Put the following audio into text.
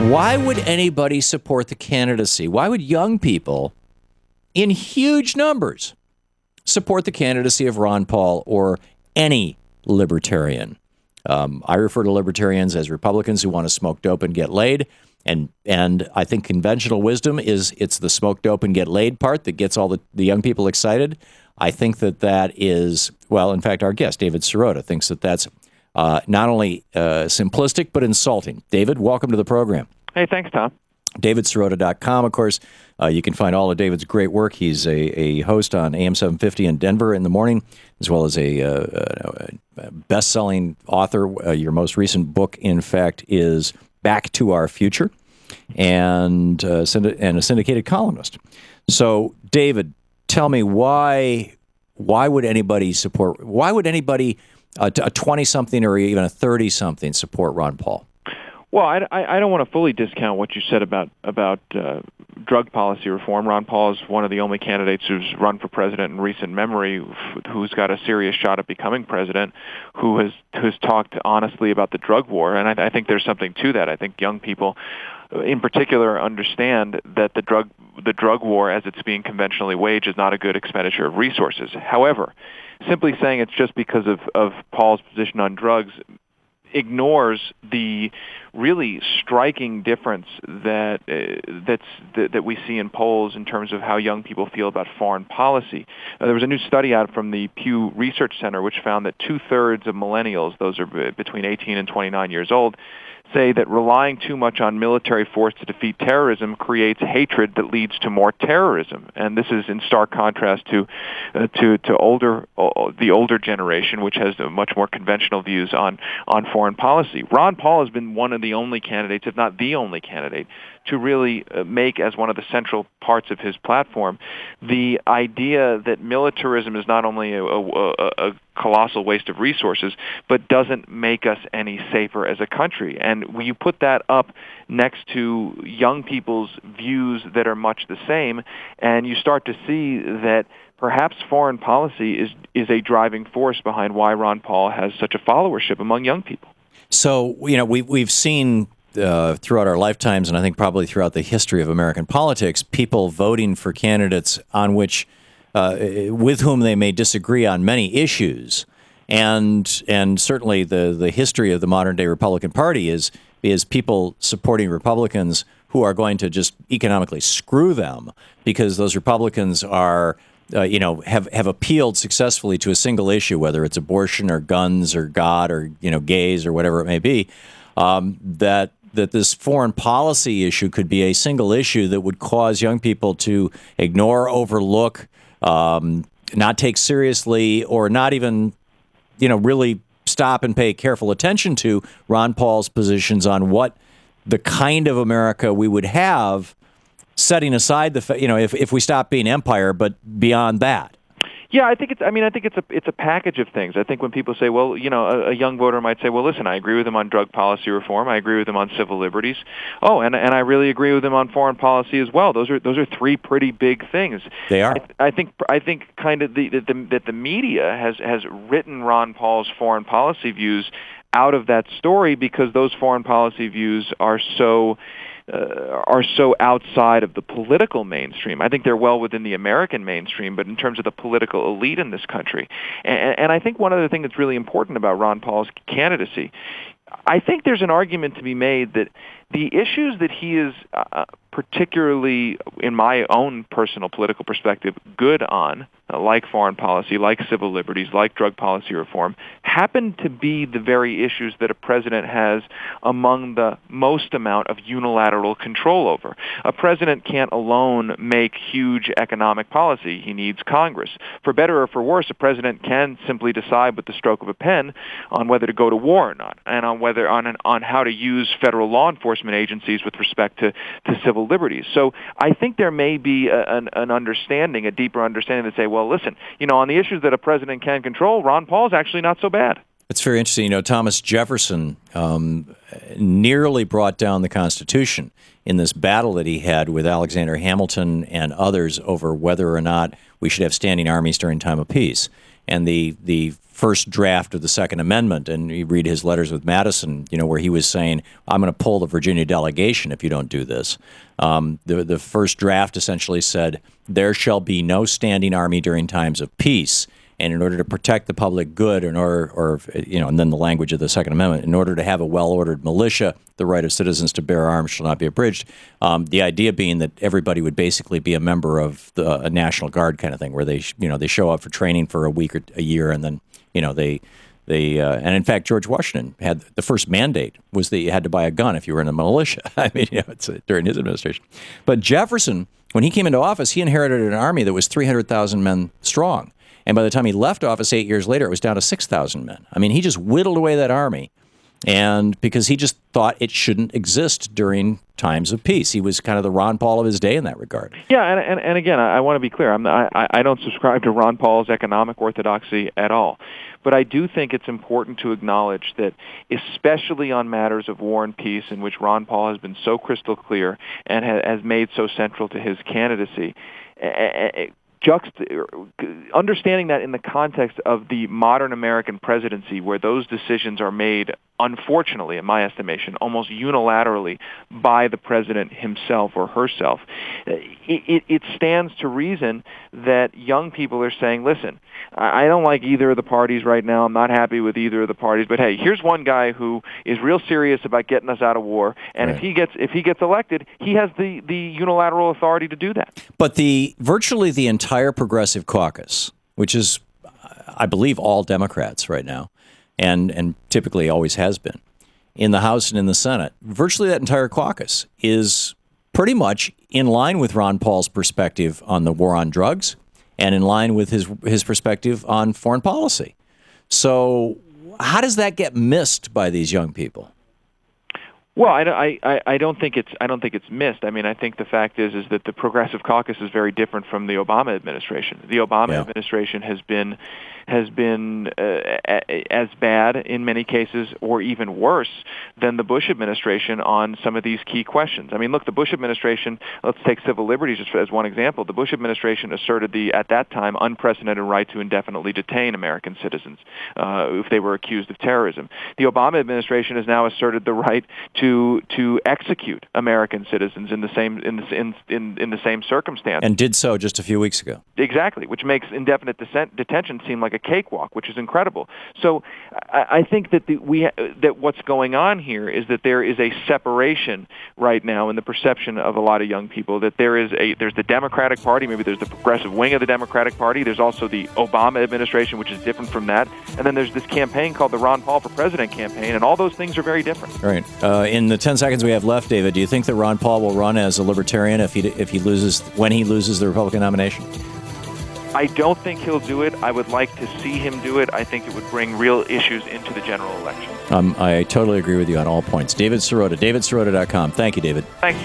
Why would anybody support the candidacy? Why would young people in huge numbers support the candidacy of Ron Paul or any libertarian? I refer to libertarians as Republicans who want to smoke dope and get laid. And I think conventional wisdom is it's the smoke dope and get laid part that gets all the young people excited. I think that is, well, in fact, our guest, David Sirota, thinks that that's not only simplistic, but insulting. David, welcome to the program. Hey, thanks, Tom. DavidSirota.com, of course. You can find all of David's great work. He's a host on AM 750 in Denver in the morning, as well as a best-selling author. Your most recent book, in fact, is Back to Our Future, and a syndicated columnist. So, David, tell me why would anybody support? Why would anybody, a 20-something or even a 30-something, support Ron Paul? Well, I don't want to fully discount what you said about drug policy reform. Ron Paul is one of the only candidates who's run for president in recent memory who's got a serious shot at becoming president, who's talked honestly about the drug war, and I think there's something to that. I think young people, in particular, understand that the drug war, as it's being conventionally waged, is not a good expenditure of resources. However, simply saying it's just because of Paul's position on drugs ignores the really striking difference that we see in polls in terms of how young people feel about foreign policy. There was a new study out from the Pew Research Center which found that 2/3 of millennials, those are between 18 and 29 years old, say that relying too much on military force to defeat terrorism creates hatred that leads to more terrorism. And this is in stark contrast to the older generation, which has much more conventional views on foreign policy. Ron Paul has been one of the only candidates, if not the only candidate, to really make as one of the central parts of his platform the idea that militarism is not only a colossal waste of resources, but doesn't make us any safer as a country. And when you put that up next to young people's views that are much the same, and you start to see that perhaps foreign policy is a driving force behind why Ron Paul has such a followership among young people. So, we've seen throughout our lifetimes, and I think probably throughout the history of American politics, people voting for candidates on which, with whom they may disagree on many issues, and certainly the history of the modern day Republican Party is people supporting Republicans who are going to just economically screw them because those Republicans are have appealed successfully to a single issue, whether it's abortion or guns or God or gays or whatever it may be. That this foreign policy issue could be a single issue that would cause young people to ignore, overlook, not take seriously, or not even, really stop and pay careful attention to Ron Paul's positions on what the kind of America we would have, setting aside if we stop being empire, but beyond that. Yeah, I think it's a package of things. I think when people say, well, a young voter might say, well, listen, I agree with him on drug policy reform. I agree with him on civil liberties. Oh, and I really agree with him on foreign policy as well. Those are three pretty big things. They are. I think kind of that the media has written Ron Paul's foreign policy views out of that story because those foreign policy views are so outside of the political mainstream. I think they're well within the American mainstream, but in terms of the political elite in this country. And I think one other thing that's really important about Ron Paul's candidacy, I think there's an argument to be made that the issues that he is particularly, in my own personal political perspective, good on, like foreign policy, like civil liberties, like drug policy reform, happen to be the very issues that a president has among the most amount of unilateral control over. A president can't alone make huge economic policy. He needs Congress. For better or for worse, a president can simply decide with the stroke of a pen on whether to go to war or not, and on how to use federal law enforcement agencies with respect to civil liberties. So I think there may be an understanding, a deeper understanding that say, well, listen, on the issues that a president can control, Ron Paul is actually not so bad. It's very interesting. Thomas Jefferson nearly brought down the Constitution in this battle that he had with Alexander Hamilton and others over whether or not we should have standing armies during time of peace. and the first draft of the Second Amendment, and you read his letters with Madison, where he was saying, I'm going to pull the Virginia delegation if you don't do this. The first draft essentially said, there shall be no standing army during times of peace. And in order to protect the public good, and then the language of the Second Amendment, in order to have a well-ordered militia, the right of citizens to bear arms shall not be abridged. The idea being that everybody would basically be a member of a National Guard kind of thing, where they show up for training for a week or a year, and then and in fact, George Washington had the first mandate was that you had to buy a gun if you were in the militia. I mean, it's during his administration. But Jefferson, when he came into office, he inherited an army that was 300,000 men strong. And by the time he left office 8 years later, it was down to 6,000 men. I mean, he just whittled away that army, and because he just thought it shouldn't exist during times of peace. He was kind of the Ron Paul of his day in that regard. Yeah, and again, I want to be clear. I don't subscribe to Ron Paul's economic orthodoxy at all. But I do think it's important to acknowledge that, especially on matters of war and peace, in which Ron Paul has been so crystal clear and has made so central to his candidacy, understanding that in the context of the modern American presidency, where those decisions are made, unfortunately, in my estimation, almost unilaterally by the president himself or herself, it stands to reason that young people are saying, listen, I don't like either of the parties right now. I'm not happy with either of the parties. But hey, here's one guy who is real serious about getting us out of war, and right. if he gets elected, he has the unilateral authority to do that. But virtually the entire Progressive Caucus, which is, I believe, all Democrats right now, and typically always has been, in the House and in the Senate, virtually that entire caucus is pretty much in line with Ron Paul's perspective on the war on drugs, and in line with his perspective on foreign policy. So how does that get missed by these young people? Well, I don't think it's missed. I mean, I think the fact is that the Progressive Caucus is very different from the Obama administration. The Obama administration has been as bad in many cases, or even worse than the Bush administration on some of these key questions. I mean, look, the Bush administration. Let's take civil liberties just as one example. The Bush administration asserted at that time unprecedented right to indefinitely detain American citizens if they were accused of terrorism. The Obama administration has now asserted the right to execute American citizens in the same circumstance, and did so just a few weeks ago. Exactly, which makes indefinite detention seem like a cakewalk, which is incredible. So I think that that what's going on here is that there is a separation right now in the perception of a lot of young people that there's the Democratic Party, maybe there's the progressive wing of the Democratic Party, there's also the Obama administration, which is different from that, and then there's this campaign called the Ron Paul for President campaign, and all those things are very different. Right. In the 10 seconds we have left, David, do you think that Ron Paul will run as a libertarian when he loses the Republican nomination? I don't think he'll do it. I would like to see him do it. I think it would bring real issues into the general election. I totally agree with you on all points. David Sirota, davidsirota.com. Thank you, David. Thanks.